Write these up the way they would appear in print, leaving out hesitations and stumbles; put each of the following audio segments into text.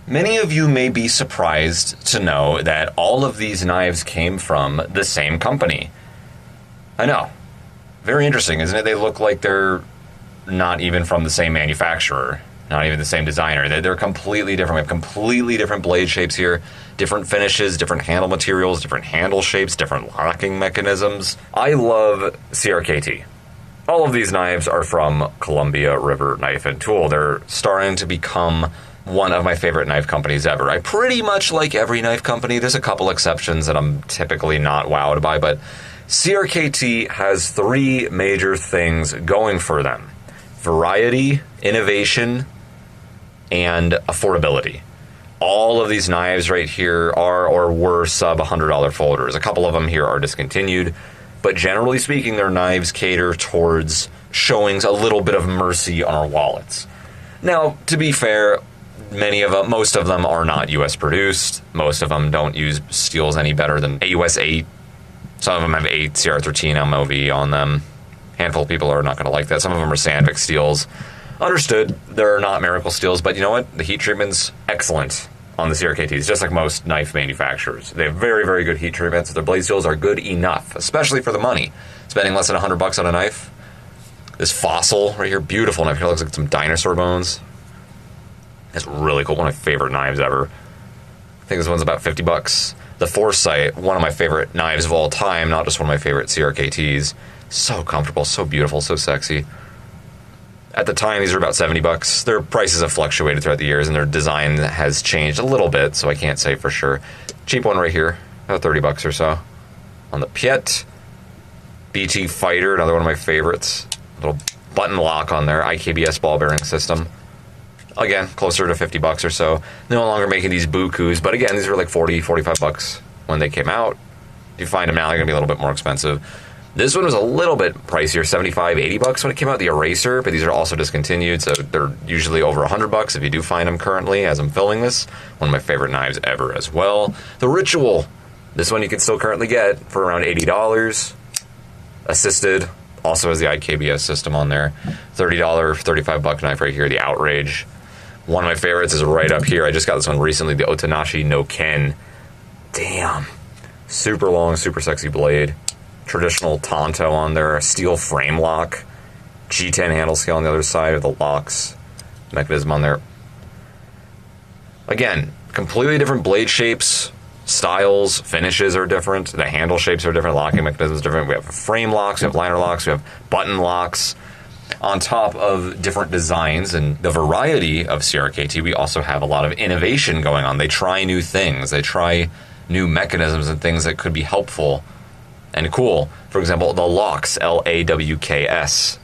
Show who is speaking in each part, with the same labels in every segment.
Speaker 1: Many of you may be surprised to know that all of these knives came from the same company. I know. Very interesting, isn't it? They look like they're not even from the same manufacturer, not even the same designer. They're completely different. We have completely different blade shapes here, different finishes, different handle materials, different handle shapes, different locking mechanisms. I love CRKT. All of these knives are from Colombia River Knife and Tool. They're starting to become one of my favorite knife companies ever. I pretty much like every knife company. There's a couple exceptions that I'm typically not wowed by, but CRKT has three major things going for them: variety, innovation, and affordability. All of these knives right here are or were sub $100 folders. A couple of them here are discontinued, but generally speaking, their knives cater towards showing a little bit of mercy on our wallets. Now, to be fair, most of them are not US produced. Most of them don't use steels any better than US 8. Some of them have 8 CR13 MOV on them. A handful of people are not going to like that. Some of them are Sandvik steels. Understood, they're not miracle steels, but you know what? The heat treatment's excellent on the CRKTs, just like most knife manufacturers. They have very, very good heat treatments. Their blade steels are good enough, especially for the money. Spending less than $100 on a knife. This fossil right here, beautiful knife. Here looks like some dinosaur bones. It's really cool. One of my favorite knives ever. I think this one's about $50. The Foresight, one of my favorite knives of all time, not just one of my favorite CRKTs. So comfortable, so beautiful, so sexy. At the time, these were about $70. Their prices have fluctuated throughout the years, and their design has changed a little bit, so I can't say for sure. Cheap one right here, about $30 or so. On the Piet, BT Fighter, another one of my favorites. Little button lock on there, IKBS ball bearing system. Again, closer to $50 or so. They're no longer making these bukus, but again, these were like $40, $45 when they came out. If you find them now, they're going to be a little bit more expensive. This one was a little bit pricier, $75, $80 when it came out, the Eraser, but these are also discontinued, so they're usually over $100 if you do find them currently as I'm filming this. One of my favorite knives ever as well. The Ritual. This one you can still currently get for around $80. Assisted, also has the IKBS system on there. $30, $35 knife right here, the Outrage. One of my favorites is right up here. I just got this one recently, the Otanashi no Ken. Damn. Super long, super sexy blade. Traditional Tonto on there, a steel frame lock. G10 handle scale on the other side of the locks. Mechanism on there. Again, completely different blade shapes, styles, finishes are different. The handle shapes are different, locking mechanisms are different. We have frame locks, we have liner locks, we have button locks. On top of different designs and the variety of CRKT, we also have a lot of innovation going on. They try new things. They try new mechanisms and things that could be helpful and cool. For example, the LAWKS, LAWKS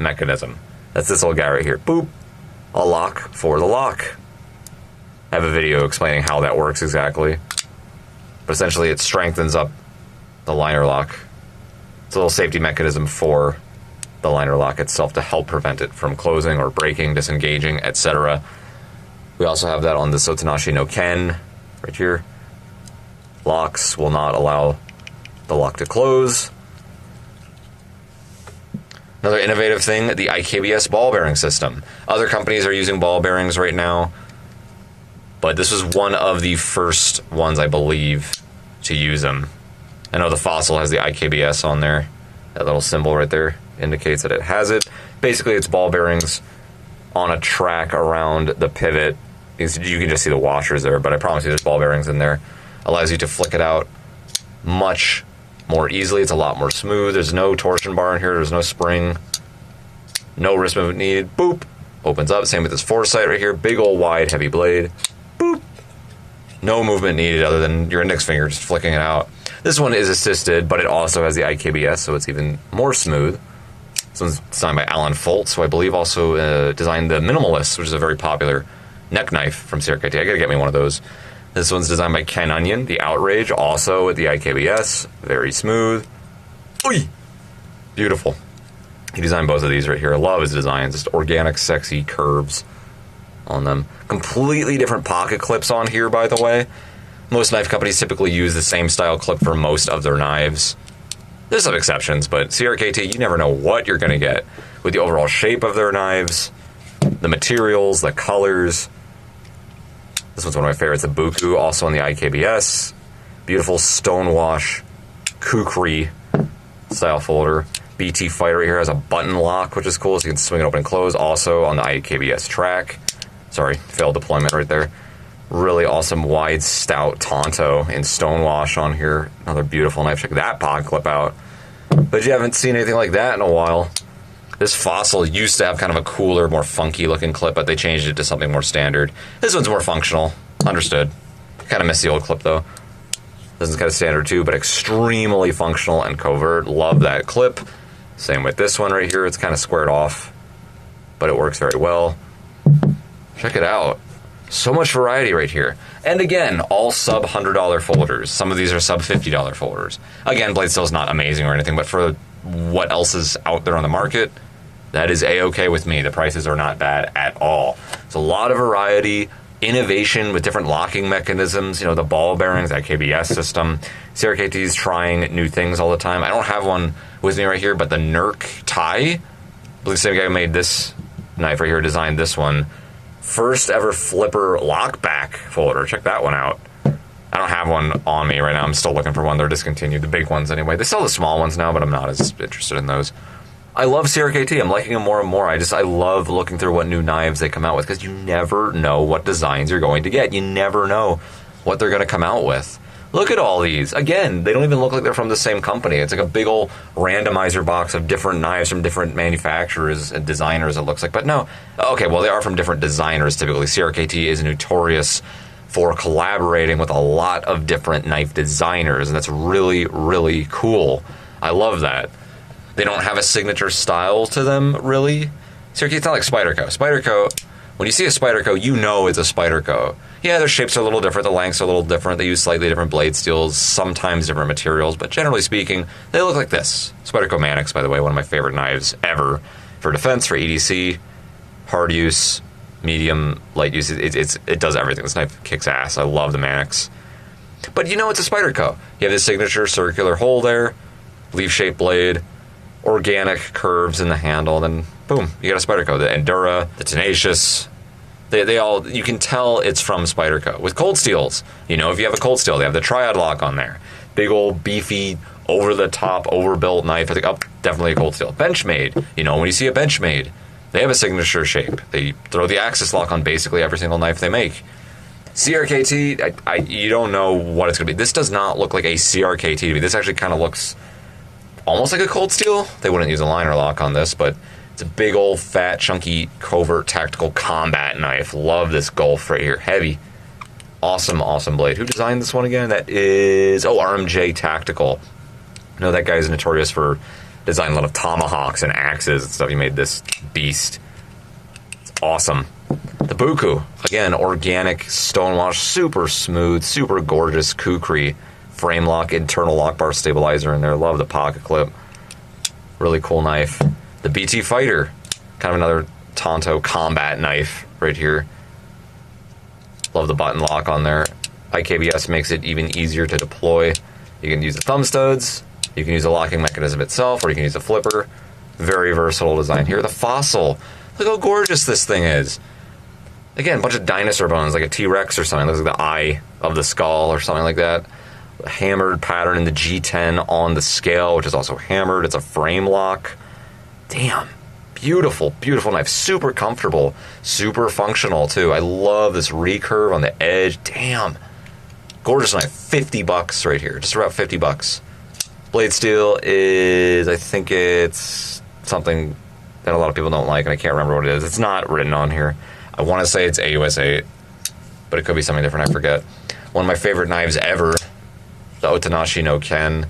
Speaker 1: mechanism. That's this little guy right here. Boop. A lock for the lock. I have a video explaining how that works exactly. But essentially it strengthens up the liner lock. It's a little safety mechanism for the liner lock itself to help prevent it from closing or breaking, disengaging, etc. We also have that on the Otanashi no Ken right here. Locks will not allow the lock to close. Another innovative thing, the IKBS ball bearing system. Other companies are using ball bearings right now, but this was one of the first ones, I believe, to use them. I know the Fossil has the IKBS on there. That little symbol right there indicates that it has it. Basically, it's ball bearings on a track around the pivot. You can just see the washers there, but I promise you there's ball bearings in there. Allows you to flick it out much more easily. It's a lot more smooth. There's no torsion bar in here. There's no spring. No wrist movement needed. Boop. Opens up. Same with this Foresight right here. Big old wide heavy blade. Boop. No movement needed other than your index finger just flicking it out. This one is assisted, but it also has the IKBS, so it's even more smooth. This one's designed by Alan Foltz, who I believe also designed the Minimalist, which is a very popular neck knife from CRKT. I gotta get me one of those. This one's designed by Ken Onion, the Outrage, also with the IKBS. Very smooth. Oy! Beautiful. He designed both of these right here. I love his designs. Just organic, sexy curves on them. Completely different pocket clips on here, by the way. Most knife companies typically use the same style clip for most of their knives. There's some exceptions, but CRKT, you never know what you're going to get with the overall shape of their knives, the materials, the colors. This one's one of my favorites, the Buku, also on the IKBS. Beautiful stonewash kukri style folder. BT Fighter right here has a button lock, which is cool, so you can swing it open and close. Also on the IKBS track. Sorry, failed deployment right there. Really awesome wide stout Tonto in stonewash on here. Another beautiful knife. Check that pod clip out. But you haven't seen anything like that in a while. This Fossil used to have kind of a cooler, more funky looking clip, but they changed it to something more standard. This one's more functional. Understood. Kind of miss the old clip though. This is kind of standard too, but extremely functional and covert. Love that clip. Same with this one right here. It's kind of squared off, but it works very well. Check it out. So much variety right here. And again, all sub $100 folders. Some of these are sub $50 folders. Again, blade steel is not amazing or anything, but for what else is out there on the market, that is a-okay with me. The prices are not bad at all. It's a lot of variety, innovation with different locking mechanisms. You know, the ball bearings, that KBS system. CRKT is trying new things all the time. I don't have one with me right here, but the NERC tie, I believe the same guy who made this knife right here designed this one. First ever flipper lockback folder. Check that one out. I don't have one on me right now. I'm still looking for one. They're discontinued. The big ones anyway. They sell the small ones now, but I'm not as interested in those. I love CRKT. I'm liking them more and more. I love looking through what new knives they come out with because you never know what designs you're going to get. You never know what they're going to come out with. Look at all these. Again, they don't even look like they're from the same company. It's like a big old randomizer box of different knives from different manufacturers and designers, it looks like. But no. Okay, well, they are from different designers typically. CRKT is notorious for collaborating with a lot of different knife designers, and that's really, really cool. I love that. They don't have a signature style to them, really. CRKT's not like Spyderco. Spyderco, when you see a Spyderco, you know it's a Spyderco. Yeah, their shapes are a little different, the lengths are a little different, they use slightly different blade steels, sometimes different materials, but generally speaking, they look like this. Spyderco Mannix, by the way, one of my favorite knives ever. For defense, for EDC, hard use, medium, light use, it does everything. This knife kicks ass. I love the Mannix. But you know it's a Spyderco. You have this signature circular hole there, leaf-shaped blade, organic curves in the handle, then boom, you got a Spyderco. The Endura, the Tenacious, they all, you can tell it's from Spyderco. With cold steels, you know, if you have a cold steel, they have the triad lock on there. Big old beefy, over-the-top, overbuilt knife. I think, oh, definitely a cold steel. Benchmade, you know, when you see a Benchmade, they have a signature shape. They throw the axis lock on basically every single knife they make. CRKT, you don't know what it's going to be. This does not look like a CRKT to me. This actually kind of looks almost like a cold steel. They wouldn't use a liner lock on this, but it's a big old fat chunky covert tactical combat knife. Love this Gulf right here. Heavy. Awesome, awesome blade. Who designed this one again? That is, RMJ Tactical. I know that guy's notorious for designing a lot of tomahawks and axes and stuff. He made this beast. It's awesome. The Buku, again, organic stonewash, super smooth, super gorgeous kukri. Frame lock, internal lock bar stabilizer in there. Love the pocket clip. Really cool knife. The BT Fighter, kind of another Tonto combat knife right here. Love the button lock on there. IKBS makes it even easier to deploy. You can use the thumb studs, you can use the locking mechanism itself, or you can use a flipper. Very versatile design here. The Fossil, look how gorgeous this thing is. Again, a bunch of dinosaur bones, like a T-Rex or something. Looks like the eye of the skull or something like that. Hammered pattern in the G10 on the scale, which is also hammered. It's a frame lock. Damn. Beautiful, beautiful knife. Super comfortable. Super functional, too. I love this recurve on the edge. Damn. Gorgeous knife. $50 right here. Just about $50. Blade steel is, I think it's something that a lot of people don't like, and I can't remember what it is. It's not written on here. I want to say it's AUS 8, but it could be something different. I forget. One of my favorite knives ever, the Otanashi no Ken.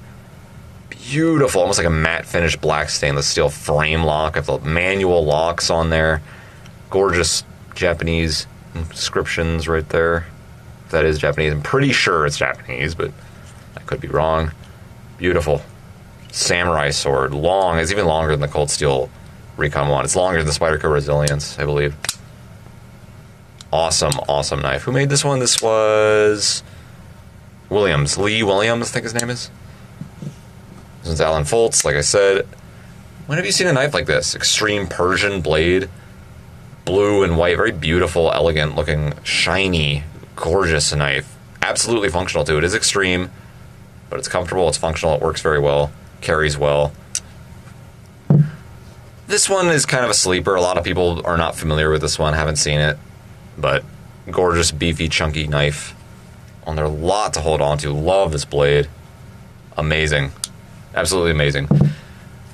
Speaker 1: Beautiful, almost like a matte finish black stainless steel frame lock. I have the manual locks on there. Gorgeous Japanese inscriptions right there. If that is Japanese, I'm pretty sure it's Japanese, but I could be wrong. Beautiful. Samurai sword. Long. It's even longer than the Cold Steel Recon 1. It's longer than the Spyderco Resilience, I believe. Awesome, awesome knife. Who made this one? This was Williams. Lee Williams, I think his name is. This one's Alan Foltz, like I said. When have you seen a knife like this? Extreme Persian blade. Blue and white. Very beautiful, elegant looking, shiny gorgeous knife. Absolutely functional too. It is extreme, but it's comfortable, it's functional, it works very well, carries well. This one is kind of a sleeper. A lot of people are not familiar with this one, haven't seen it, but gorgeous, beefy, chunky knife. On there, a lot to hold on to. Love this blade. Amazing. Absolutely amazing.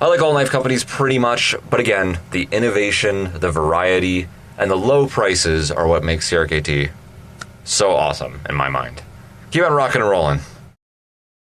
Speaker 1: I like all knife companies pretty much, but again, the innovation, the variety, and the low prices are what makes CRKT so awesome in my mind. Keep on rocking and rolling.